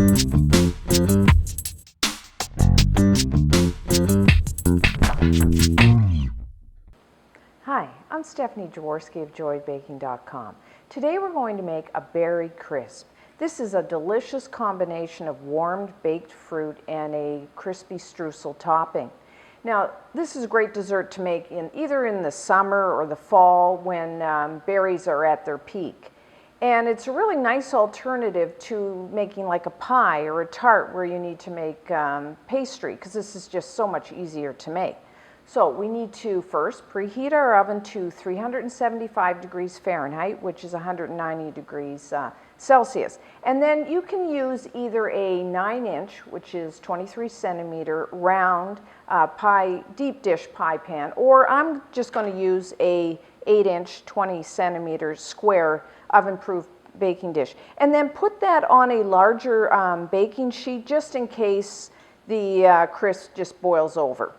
Hi, I'm Stephanie Jaworski of joybaking.com. Today we're going to make a berry crisp. This is a delicious combination of warmed baked fruit and a crispy streusel topping. Now, this is a great dessert to make either in the summer or the fall when berries are at their peak. And it's a really nice alternative to making like a pie or a tart where you need to make pastry, because this is just so much easier to make. So we need to first preheat our oven to 375 degrees Fahrenheit, which is 190 degrees Celsius. And then you can use either a 9-inch, which is 23 centimeter round deep dish pie pan, or I'm just going to use a 8-inch, 20 centimeter square oven-proof baking dish. And then put that on a larger baking sheet just in case the crisp just boils over.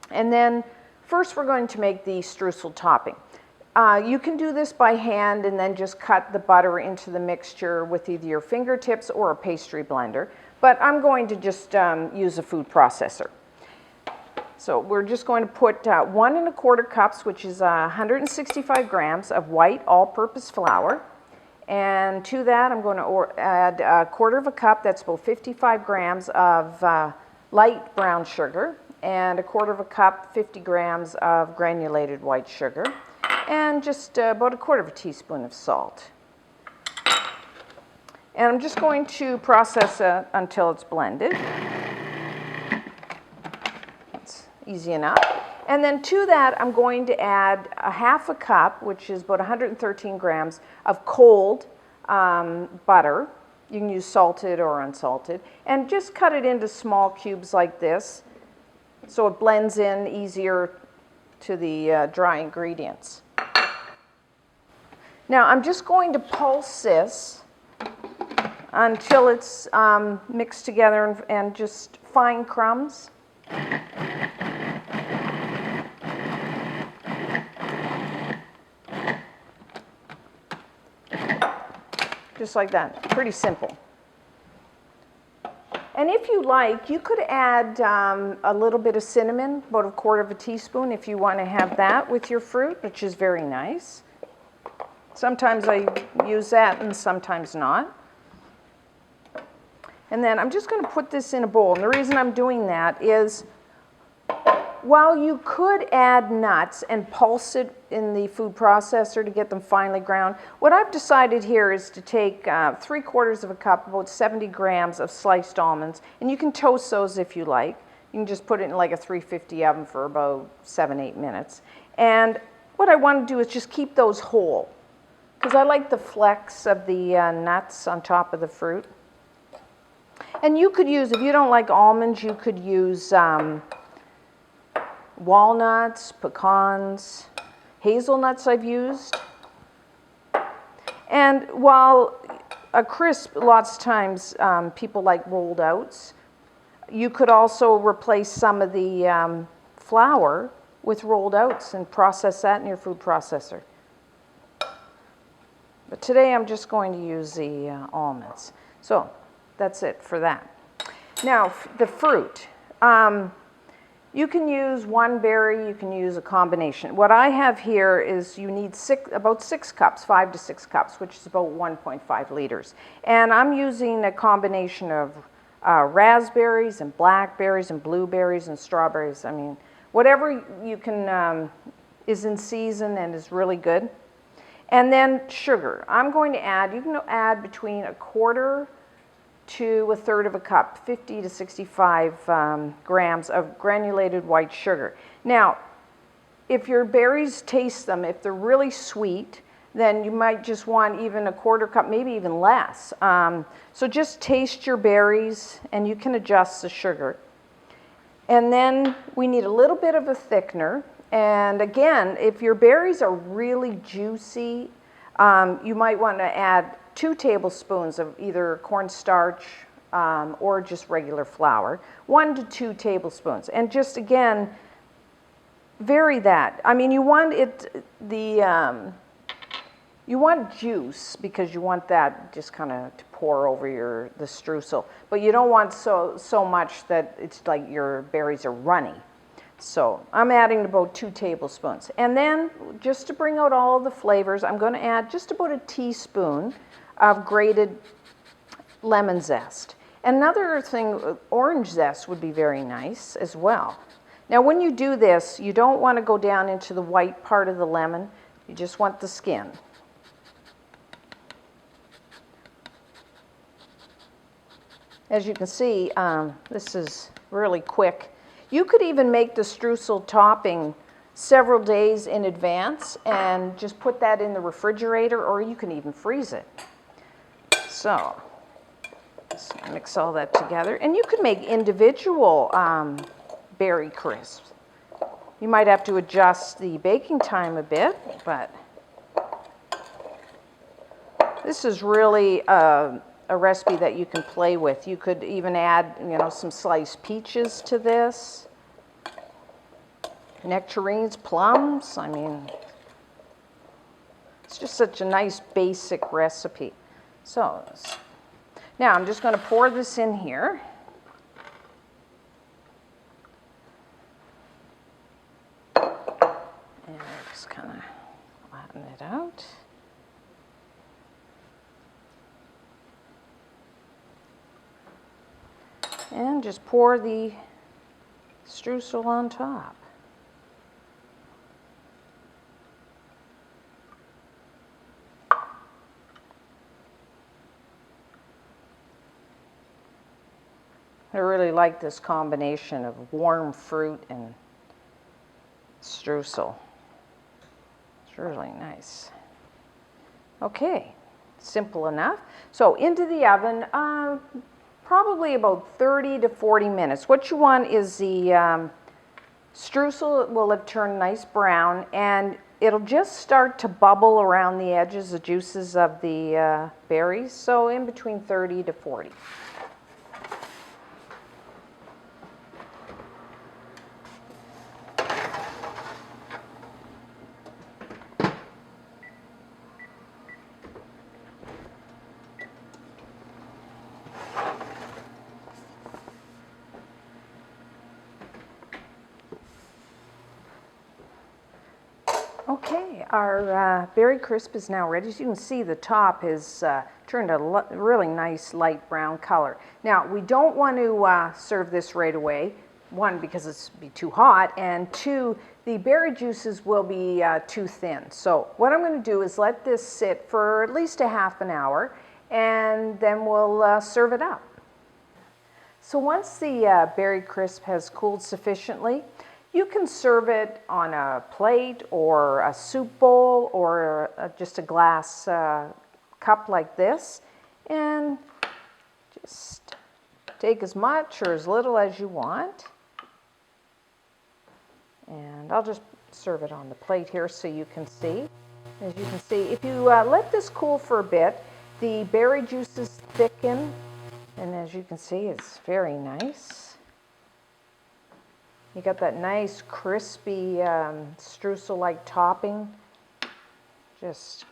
And then first we're going to make the streusel topping. You can do this by hand and then just cut the butter into the mixture with either your fingertips or a pastry blender. But I'm going to just use a food processor. So we're just going to put 1 1/4 cups, which is 165 grams of white all-purpose flour. And to that I'm going to add 1/4 cup, that's about 55 grams of light brown sugar, and 1/4 cup, 50 grams of granulated white sugar, and just about 1/4 teaspoon of salt. And I'm just going to process it until it's blended. That's easy enough. And then to that I'm going to add 1/2 cup, which is about 113 grams of cold butter. You can use salted or unsalted, and just cut it into small cubes like this, so it blends in easier to the dry ingredients. Now I'm just going to pulse this until it's mixed together and just fine crumbs. Just like that, pretty simple. And if you like, you could add a little bit of cinnamon, about 1/4 teaspoon, if you want to have that with your fruit, which is very nice. Sometimes I use that and sometimes not. And then I'm just going to put this in a bowl. And the reason I'm doing that is, while you could add nuts and pulse it in the food processor to get them finely ground, what I've decided here is to take 3/4 cup, about 70 grams of sliced almonds, and you can toast those if you like. You can just put it in like a 350 oven for about 7-8 minutes. And what I want to do is just keep those whole, because I like the flecks of the nuts on top of the fruit. And you could use, if you don't like almonds, you could use walnuts, pecans, hazelnuts I've used. And while a crisp, lots of times people like rolled oats, you could also replace some of the flour with rolled oats and process that in your food processor. But today I'm just going to use the almonds. So that's it for that. Now the fruit. You can use one berry, you can use a combination. What I have here is you need about 6 cups, 5 to 6 cups, which is about 1.5 liters. And I'm using a combination of raspberries and blackberries and blueberries and strawberries. I mean, whatever you can is in season and is really good. And then sugar. I'm going to add, you can add between 1/4 to 1/3 cup, 50 to 65 grams of granulated white sugar. Now, if your berries taste them, if they're really sweet, then you might just want even 1/4 cup, maybe even less. So just taste your berries and you can adjust the sugar. And then we need a little bit of a thickener. And again, if your berries are really juicy, you might want to add 2 tablespoons of either cornstarch or just regular flour, 1 to 2 tablespoons. And just again, vary that. I mean, you want it, You want juice because you want that just kind of to pour over the streusel, but you don't want so much that it's like your berries are runny. So I'm adding about 2 tablespoons. And then just to bring out all the flavors, I'm going to add just about a teaspoon of grated lemon zest. Another thing, orange zest would be very nice as well. Now when you do this, you don't want to go down into the white part of the lemon. You just want the skin. As you can see, this is really quick. You could even make the streusel topping several days in advance and just put that in the refrigerator, or you can even freeze it. So, just mix all that together. And you could make individual berry crisps. You might have to adjust the baking time a bit, but this is really a recipe that you can play with. You could even add, some sliced peaches to this. Nectarines, plums, I mean, it's just such a nice basic recipe. So, now I'm just going to pour this in here. And just kind of flatten it out. And just pour the streusel on top. I really like this combination of warm fruit and streusel. It's really nice. Okay, simple enough. So into the oven, probably about 30 to 40 minutes. What you want is the streusel will have turned nice brown, and it'll just start to bubble around the edges, the juices of the berries. So in between 30 to 40. Okay, our berry crisp is now ready. As you can see, the top has turned a really nice light brown color. Now, we don't want to serve this right away. One, because it's be too hot, and two, the berry juices will be too thin. So what I'm going to do is let this sit for at least a half an hour, and then we'll serve it up. So once the berry crisp has cooled sufficiently, you can serve it on a plate or a soup bowl or just a glass cup like this, and just take as much or as little as you want. And I'll just serve it on the plate here so you can see. As you can see, if you let this cool for a bit, the berry juices thicken, and as you can see, it's very nice. You got that nice crispy streusel-like topping. Just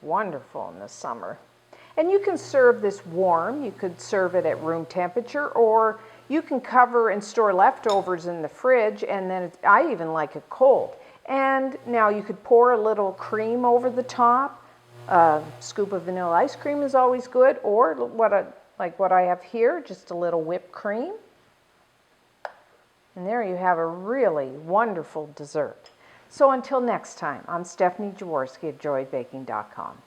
wonderful in the summer. And you can serve this warm. You could serve it at room temperature, or you can cover and store leftovers in the fridge, and then I even like it cold. And now you could pour a little cream over the top. A scoop of vanilla ice cream is always good, or like what I have here, just a little whipped cream. And there you have a really wonderful dessert. So until next time, I'm Stephanie Jaworski at joybaking.com.